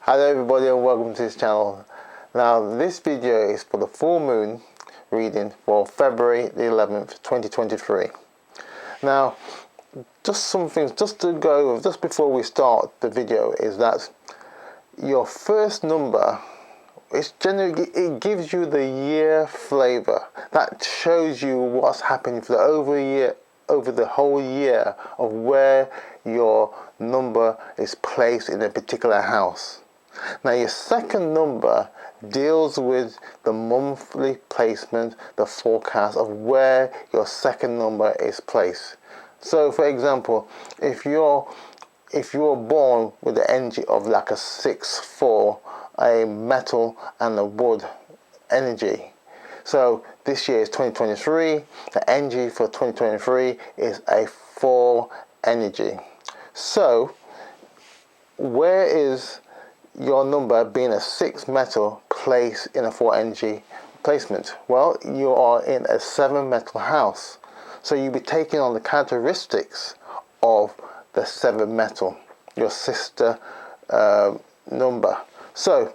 Hello everybody and welcome to this channel. Now this video is for the full moon reading for February the 11th 2023. Now just some things just to go over just before we start the video is that your first number is generally, it gives you the year flavor. That shows you what's happening for over the whole year of where your number is placed in a particular house. Now your second number deals with the monthly placement, the forecast of where your second number is placed. So for example, if you're born with the energy of like a 6-4, a metal and a wood energy. So this year is 2023, the energy for 2023 is a 4 energy. So where is your number being a 6 metal placed in a 4 energy placement? Well, you are in a 7 metal house. So you'll be taking on the characteristics of the 7 metal, your sister number. So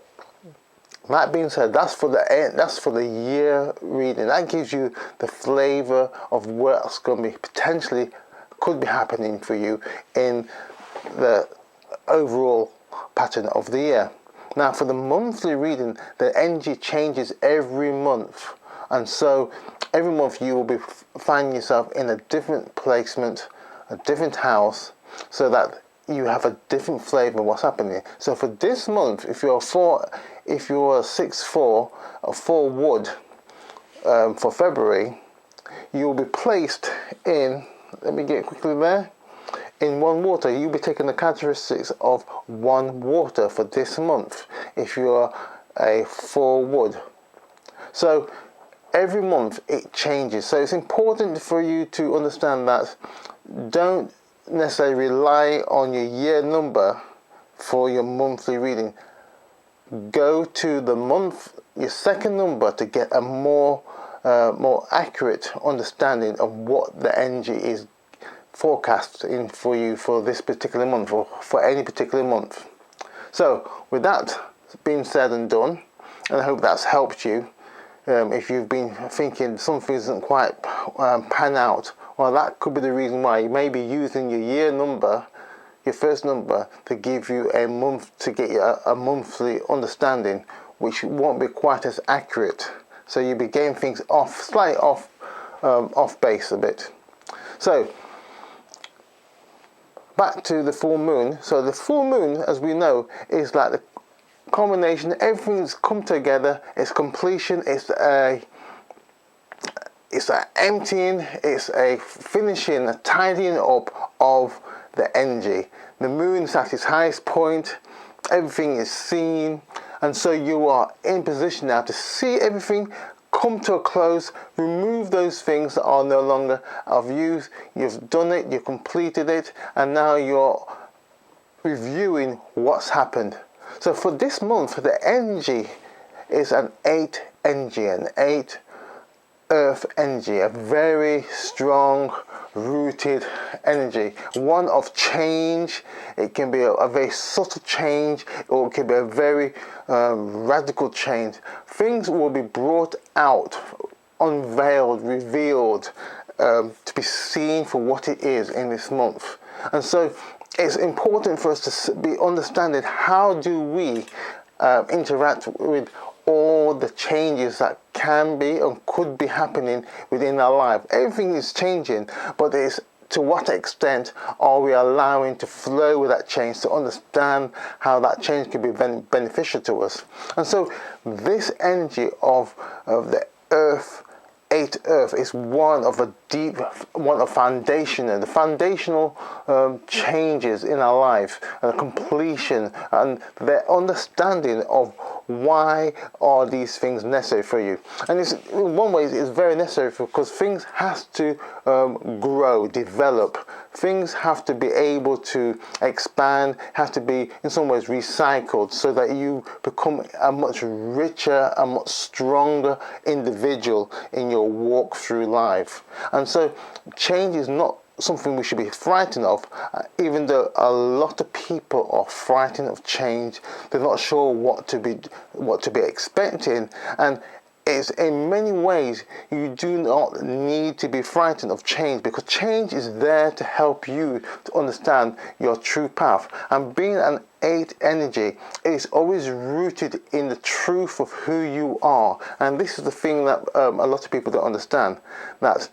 that being said, that's for the year reading. That gives you the flavor of what's going to be potentially could be happening for you in the overall pattern of the year. Now for the monthly reading, the energy changes every month, and so every month you will be finding yourself in a different placement, a different house, so that you have a different flavor of what's happening. So for this month, if you're a 6-4, a 4 wood for February, you will be placed in, let me get quickly there, in 1 water. You'll be taking the characteristics of 1 water for this month if you're a 4 wood. So every month it changes. So it's important for you to understand that don't necessarily rely on your year number for your monthly reading. Go to the month, your second number, to get a more accurate understanding of what the energy is forecasting for you for this particular month or for any particular month. So with that being said and done, and I hope that's helped you. If you've been thinking something isn't quite pan out, well, that could be the reason why. You may be using your year number, your first number, to give you a month, to get you a monthly understanding, which won't be quite as accurate. So you'll be getting things slightly off base a bit. So back to the full moon. So the full moon, as we know, is like the combination, everything's come together, it's completion, it's a emptying, it's a finishing, a tidying up of the energy. The moon is at its highest point, everything is seen, and so you are in position now to see everything come to a close, remove those things that are no longer of use. You've done it, you've completed it, and now you're reviewing what's happened. So for this month, the energy is an 8 energy, an 8 earth energy, a very strong rooted energy, one of change. It can be a very subtle change, or it can be a very radical change. Things will be brought out, unveiled, revealed, to be seen for what it is in this month. And so it's important for us to be understanding how do we interact with all the changes that can be and could be happening within our life. Everything is changing, but it's to what extent are we allowing to flow with that change, to understand how that change can be beneficial to us. And so this energy of the earth, 8 earth, is one of the foundational changes in our life, and completion, and the understanding of why are these things necessary for you. And it's, in one way, it's very necessary because things have to grow, develop. Things have to be able to expand, have to be in some ways recycled, so that you become a much richer, a much stronger individual in your walk through life. And so change is not something we should be frightened of, even though a lot of people are frightened of change. They're not sure what to be expecting, and it's in many ways you do not need to be frightened of change, because change is there to help you to understand your true path. And being an 8 energy is always rooted in the truth of who you are. And this is the thing that a lot of people don't understand, that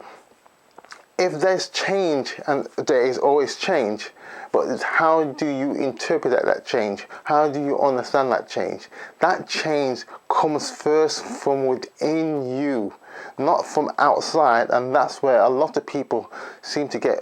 if there's change, and there is always change, but it's how do you interpret that change? How do you understand that change? That change comes first from within you, not from outside, and that's where a lot of people seem to get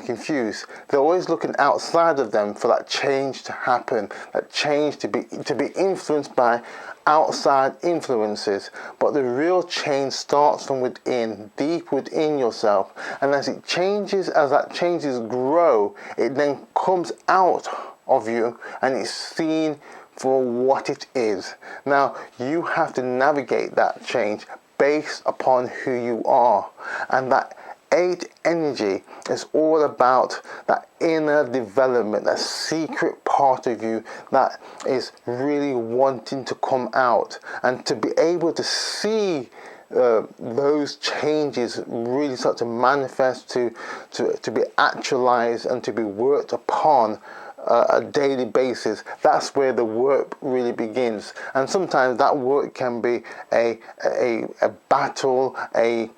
confused. They're always looking outside of them for that change to happen, that change to be influenced by outside influences, but the real change starts from within, deep within yourself. And as that changes grow, it then comes out of you and it's seen for what it is. Now you have to navigate that change based upon who you are, and that 8 energy is all about that inner development, that secret part of you that is really wanting to come out, and to be able to see those changes really start to manifest, to be actualized and to be worked upon a daily basis. That's where the work really begins. And sometimes that work can be a battle, a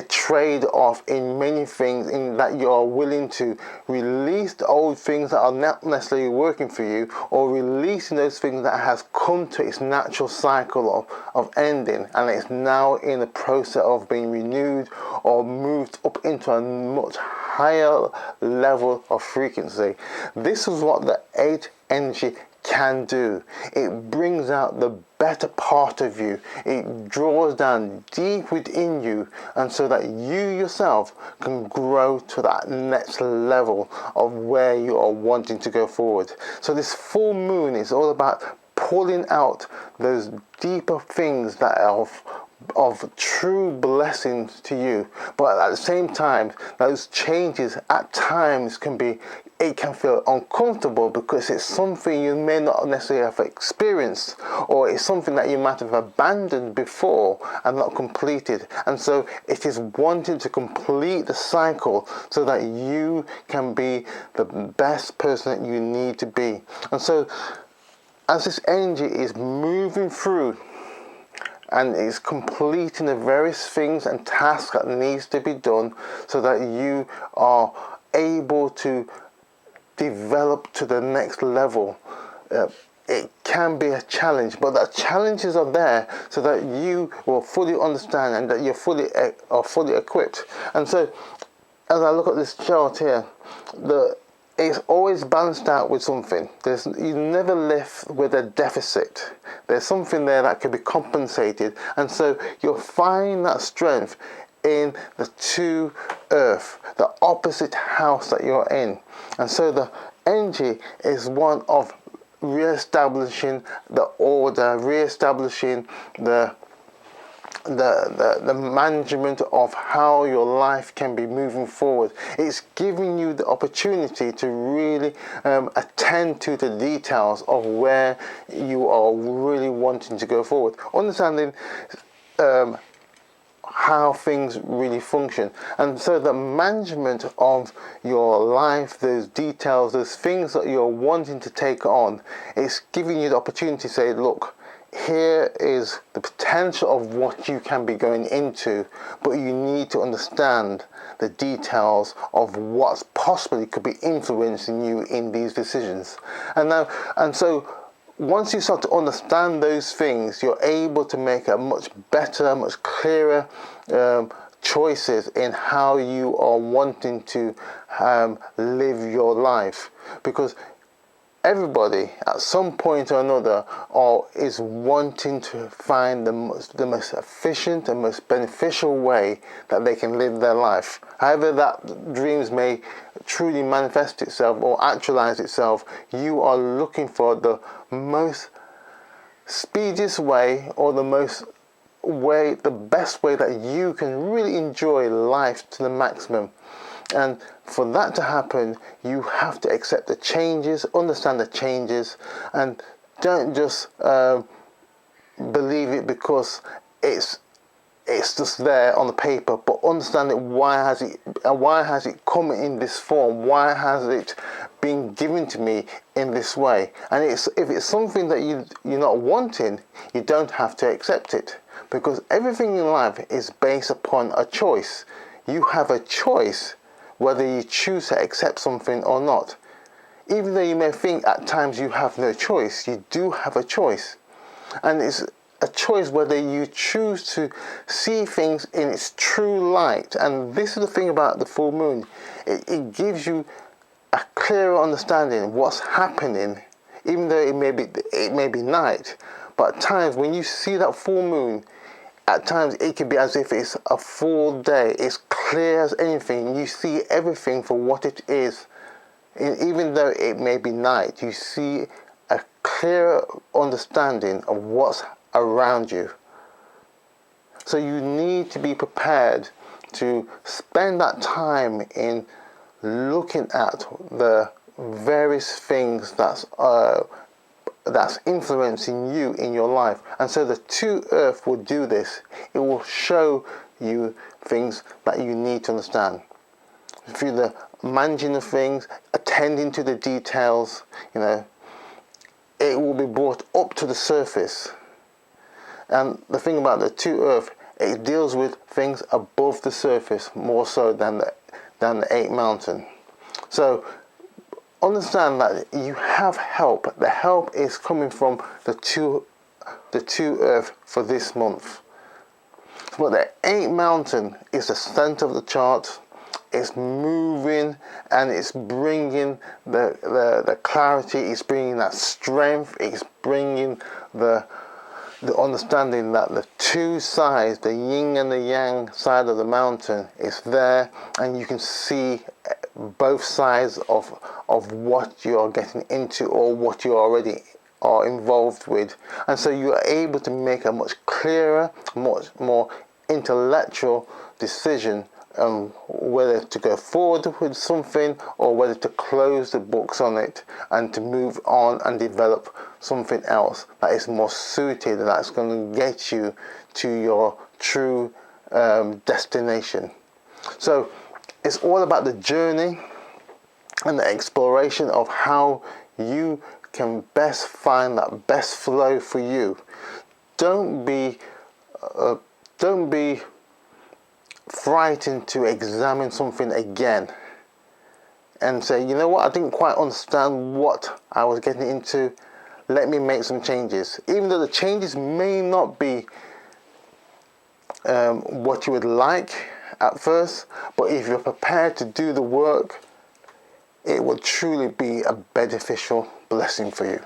trade-off in many things, in that you are willing to release the old things that are not necessarily working for you, or releasing those things that has come to its natural cycle of ending, and it's now in the process of being renewed or moved up into a much higher level of frequency. This is what the 8 energy can do. It brings out the better part of you. It draws down deep within you, and so that you yourself can grow to that next level of where you are wanting to go forward. So this full moon is all about pulling out those deeper things that are of true blessings to you, but at the same time those changes at times can feel uncomfortable, because it's something you may not necessarily have experienced, or it's something that you might have abandoned before and not completed. And so it is wanting to complete the cycle so that you can be the best person that you need to be. And so as this energy is moving through and is completing the various things and tasks that needs to be done, so that you are able to develop to the next level. It can be a challenge, but the challenges are there so that you will fully understand and that you're fully equipped. And so as I look at this chart here, it's always balanced out with something. You never live with a deficit. There's something there that can be compensated, and so you'll find that strength in the 2 earth, the opposite house that you're in. And so the energy is one of re-establishing the order, re-establishing the management of how your life can be moving forward. It's giving you the opportunity to really attend to the details of where you are really wanting to go forward, understanding how things really function. And so the management of your life, those details, those things that you're wanting to take on, it's giving you the opportunity to say, look, here is the potential of what you can be going into, but you need to understand the details of what's possibly could be influencing you in these decisions. And so once you start to understand those things, you're able to make a much better, much clearer choices in how you are wanting to live your life. Because everybody at some point or another is wanting to find the most efficient and most beneficial way that they can live their life. However that dreams may truly manifest itself or actualize itself, you are looking for the most speediest way, or the most the best way that you can really enjoy life to the maximum. And for that to happen, you have to accept the changes, understand the changes, and don't just believe it because it's just there on the paper, but understand it. Why has it come in this form? Why has it been given to me in this way? And if it's something that you're not wanting, you don't have to accept it, because everything in life is based upon a choice. You have a choice whether you choose to accept something or not. Even though you may think at times you have no choice, you do have a choice. And it's a choice whether you choose to see things in its true light. And this is the thing about the full moon. It gives you a clearer understanding of what's happening, even though it may be night. But at times when you see that full moon, at times it can be as if it's a full day. It's clear as anything. You see everything for what it is. Even though it may be night, you see a clearer understanding of what's around you. So you need to be prepared to spend that time in looking at the various things that's influencing you in your life. And so the 2 Earth will do this. It will show you things that you need to understand through the managing of things, attending to the details. It will be brought up to the surface. And the thing about the 2 Earth, it deals with things above the surface more so than the 8 mountain. So understand that you have help. The help is coming from the 2 Earth for this month. But the 8 mountain is the center of the chart. It's moving and it's bringing the clarity. It's bringing that strength. It's bringing the understanding that the 2 sides, the yin and the yang side of the mountain, is there, and you can see both sides of what you are getting into or what you already are involved with. And so you are able to make a much clearer, much more intellectual decision on whether to go forward with something or whether to close the books on it and to move on and develop something else that is more suited, that's going to get you to your true destination. So it's all about the journey and the exploration of how you can best find that best flow for you. Don't be frightened to examine something again and say, you know what, I didn't quite understand what I was getting into. Let me make some changes. Even though the changes may not be what you would like at first, but if you're prepared to do the work, it will truly be a beneficial blessing for you.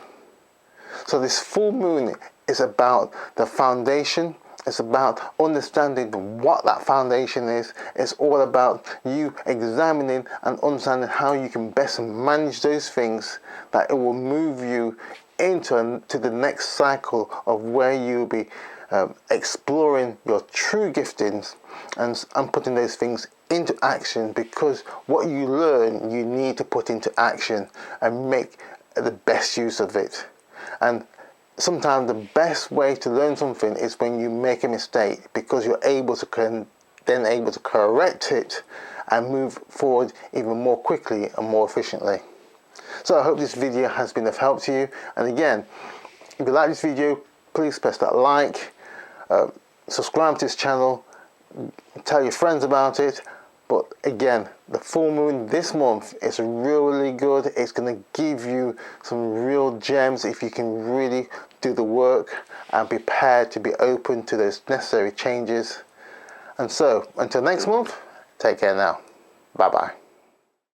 So this full moon is about the foundation. It's about understanding what that foundation is. It's all about you examining and understanding how you can best manage those things, that it will move you into the next cycle of where you'll be exploring your true giftings and putting those things into action, because what you learn you need to put into action and make the best use of it. And sometimes the best way to learn something is when you make a mistake, because you're able to correct it and move forward even more quickly and more efficiently. So I hope this video has been of help to you. And again, if you like this video, please press that like, subscribe to this channel, tell your friends about it. But again, the full moon this month is really good. It's going to give you some real gems if you can really do the work and be prepared to be open to those necessary changes. And so, until next month, take care now. Bye-bye.